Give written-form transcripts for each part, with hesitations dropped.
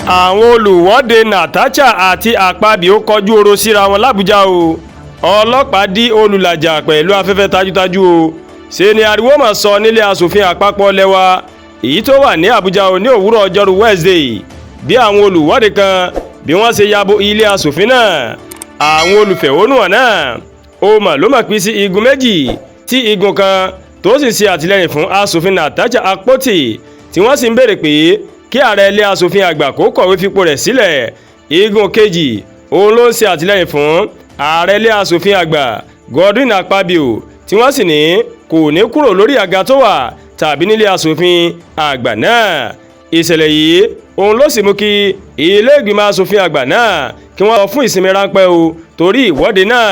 àwọn olùwọ́de Natasha àti Akpabio kọjú oró síra wọn l'Àbújá o. ọlọ́pàá dí olùlàjà pẹ̀lú afẹ́fẹ́ tajútajú o. ṣe ni ariwo mà sọ nílé asòfin àpapọ̀ lẹ́wà èyí tó wà ní Àbújá o ní òwúrọ̀ ọjọ́rú Wednesday bí àwọn olùwọ́de kan bí wọ́n ṣe yabo ilé asòfin náà. àwọn olùfẹ̀hónúhàn náà ó mà ló mà pín sí igun méjì tí igun kan tó sì ṣe àtìlẹ́yìn fún asòfin Natasha Akpoti tí wọ́n sì ń béèrè pé kí ààrẹ ilé asòfin àgbà kó kọ̀wé fipò rẹ̀ sílẹ̀. igun kejì òun ló ń ṣe àtìlẹ́yìn fún ààrẹ ilé asòfin àgbà Godwin Akpabio tí wọ́n sì ní kò ní kúrò lórí àga tó wà tàbí nílé asòfin àgbà náà. ìṣẹ̀lẹ̀ yìí òun ló sì mú kí ilé ìgbìmọ̀ asòfin àgbà náà kí wọ́n lọ fún ìsinmi ráńpẹ́ o torí ìwọ́de náà.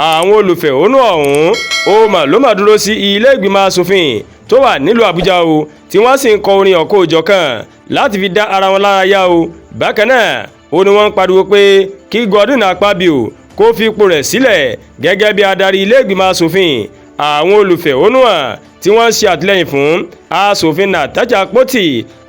àwọn olùfẹ̀hónú ọ̀hún ó mà ló mà dúró sí ilé ìgbìmọ̀ asòfin tó wà nílùú Àbújá o tí wọ́n sì ń kọ orin ọ̀kọ́ òjọ̀kan láti fi dá ara wọn lára yá o. bákan náà ó ní wọ́n ń pariwo pé kí Godwin Akpabio kó fi ipò rẹ̀ sílẹ̀ gẹ́gẹ́ bí adarí ilé ìgbìmọ̀ asòfin. àwọn olùfẹ̀hónúhàn tí wọ́n ṣe àtìlẹ́yìn fún asòfin Natasha Akpoti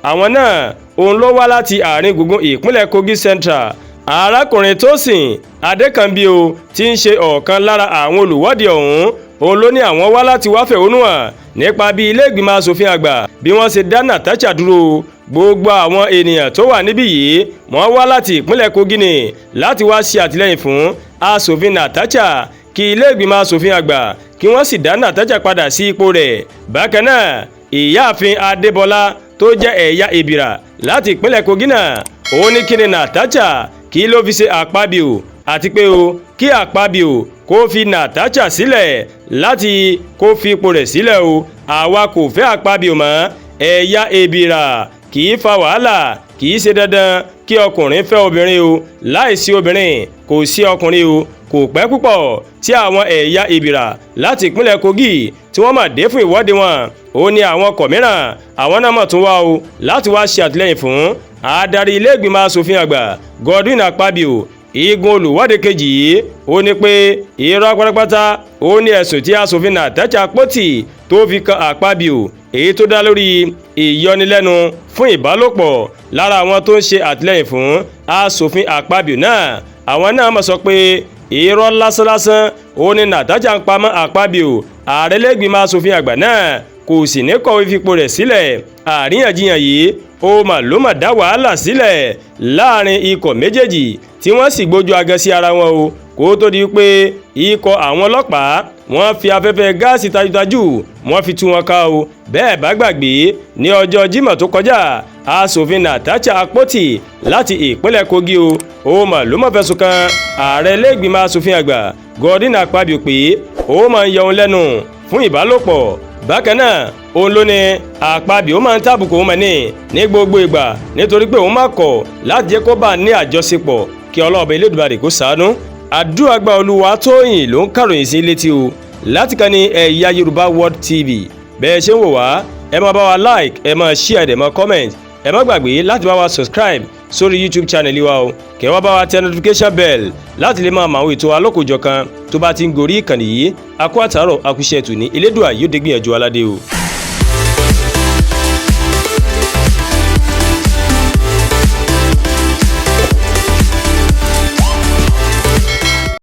àwọn náà òun ló wá láti àárín gbùngbùn ìpínlẹ̀ Kogi Central. arákùnrin Tósìn Adékànbíò tí ń ṣe ọ̀kan lára àwọn olùwọ́de ọ̀hún òun ló ní àwọn wá láti wá fẹ̀hónúhàn nípa bí ilé ìgbìmọ̀ asòfin àgbà bí wọ́n ṣe dá Natasha dúró. gbogbo àwọn ènìyàn tó wà níbí yìí wọ́n wá láti ìpínlẹ̀ Kogi ní láti wá ṣe àtìlẹ́yìn fún asòfin Natasha kí ilé ìgbìmọ̀ asòfin àgbà kí wọ́n sì dá Natasha padà sí ipò rẹ̀. bákan náà ìyáàfin Adébọlá tó jẹ́ ẹ̀yà Ìbìrà láti ìpínlẹ̀ Kogi náà òun ní kí ni Natasha kí ló fi ṣe Akpabio àti pé o kí Akpabio kó fi Natasha sílẹ̀ láti kó fi ipò rẹ̀ sílẹ̀ o. àwa kò fẹ́ Akpabio mọ́. ẹ̀yà Ìbìrà kì í fa wàhálà kì í ṣe dandan kí ọkùnrin fẹ́ obìnrin o láìsí obìnrin kò sí ọkùnrin o. kò pẹ́ púpọ̀ tí àwọn ẹ̀yà Ìbìrà láti ìpínlẹ̀ Kogi tí wọ́n mà dé fún ìwọ́de wọn ó ní àwọn ọkọ̀ mìíràn àwọn náà mọ̀ tún wá o láti wá ṣe àtìlẹ́yìn fún adarí ilé ìgbìmọ̀ asòfin àgbà Godwin Akpabio. igun olùwọ́de kejì yìí ó ní pé irọ́ pátápátá ó ní ẹ̀sùn tí asòfin Natasha Akpoti tó fi kan Akpabio èyí tó dá lórí ìyọnilẹ́nu fún ìbálòpọ̀ lára àwọn tó ń ṣe àtìlẹ́yìn fún asòfin Akpabio náà. àwọn náà mọ̀ sọ pé irọ́ lásánlásán ó ní Natasha ń pamọ́ Akpabio ààrẹ lẹ́gbìmọ̀ asòfin àgbà náà kò sì ní kọ̀wé fipò rẹ̀ sílẹ̀. àríyànjiyàn yìí ó mà ló mà dá wàhálà sílẹ̀ láàrin ikọ̀ méjèèjì tí wọ́n sì gbójú agan sí ara wọn o kó tó di pé ikọ̀ àwọn ọlọ́pàá wọ́n fi afẹ́fẹ́ gáàsì tajútajú wọ́n fi tú wọn ká o. bẹ́ẹ̀ bá gbàgbé ní ọjọ́ Jímọ̀ tó kọjá asòfin Natasha Akpoti láti ìpínlẹ̀ Kogi o ó mà ló mà fẹ̀sùn kan ààrẹ ilé-ìgbìmọ̀ asòfin àgbà Godwin Akpabio pé ó máa ń yọ òun lẹ́nu fún ìbálòpọ̀. bákan náà òun ló ní Akpabio máa ń tàbùkù òun mọ̀ ní gbogbo ìgbà nítorí pé òun máa kọ̀ láti jẹ́ kó bá ní àjọṣepọ̀ kí Ọlọ́run Elédùmarè kó ṣàánú. àdúrà gba Olúwatóyìn ló ń kàròyìn sí létí o láti kàn ní Ẹ̀yà Yorùbá World TV. bẹ́ẹ̀ ṣe ń wò wá ẹ máa bá wa like ẹ máa share ẹ máa comment ẹ má gbàgbé láti bá wa subscribe sórí YouTube channel wa o kẹ́ wá bá wa tẹ notification bell láti lè máa mọ àwọn ètò alókòjọkan tó bá ti ń gorí ìkànnì yìí. a kú àtàárọ̀ a kú iṣẹ́ tòní Elédùà yóò dé gbìyànjú aládé o.